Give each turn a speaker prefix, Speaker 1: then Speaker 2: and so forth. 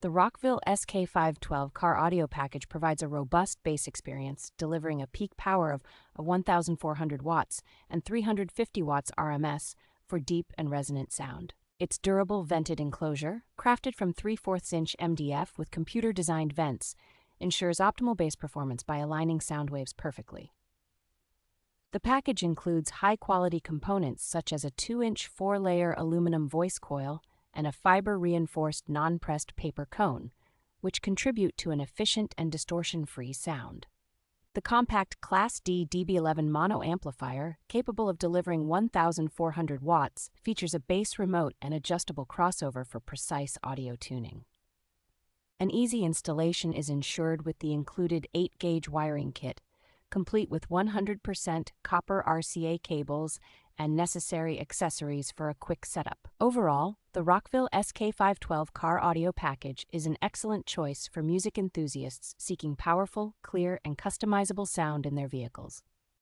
Speaker 1: The Rockville SK512 car audio package provides a robust bass experience, delivering a peak power of 1,400 watts and 350 watts RMS for deep and resonant sound. Its durable vented enclosure, crafted from 3/4-inch MDF with computer-designed vents, ensures optimal bass performance by aligning sound waves perfectly. The package includes high-quality components such as a 2-inch 4-layer aluminum voice coil and a fiber-reinforced non-pressed paper cone, which contribute to an efficient and distortion-free sound. The compact Class-D DB11 mono amplifier, capable of delivering 1,400 watts, features a bass remote and adjustable crossover for precise audio tuning. An easy installation is ensured with the included 8-gauge wiring kit, complete with 100% copper RCA cables and necessary accessories for a quick setup. Overall, the Rockville SK512 car audio package is an excellent choice for music enthusiasts seeking powerful, clear, and customizable sound in their vehicles.